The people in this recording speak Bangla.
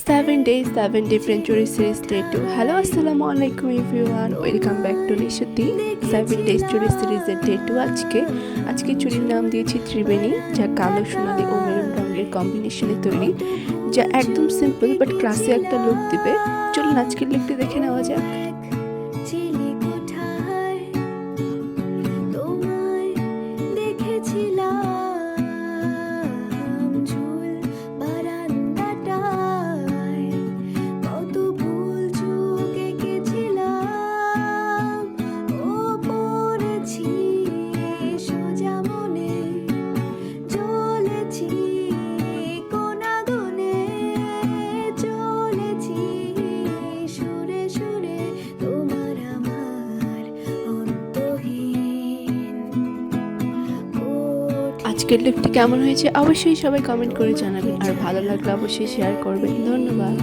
7 days 7 different tourist series day 2. Hello আসসালামু আলাইকুম everyone, welcome back to Nishuti 7 days tourist series এর ডে 2। আজকে চুড়ির নাম দিয়েছি ত্রিবেণী, যা কালো সোনালী ও মেরুন রঙের কম্বিনেশনে তৈরি, যা একদম সিম্পল বাট ক্লাসি একটা লুক দিবে। চলুন আজকের লুকটি দেখে নেওয়া যাক। আজকের লুকটি কেমন হয়েছে অবশ্যই সবাই কমেন্ট করে জানাবেন, আর ভালো লাগলে অবশ্যই শেয়ার করবেন। ধন্যবাদ।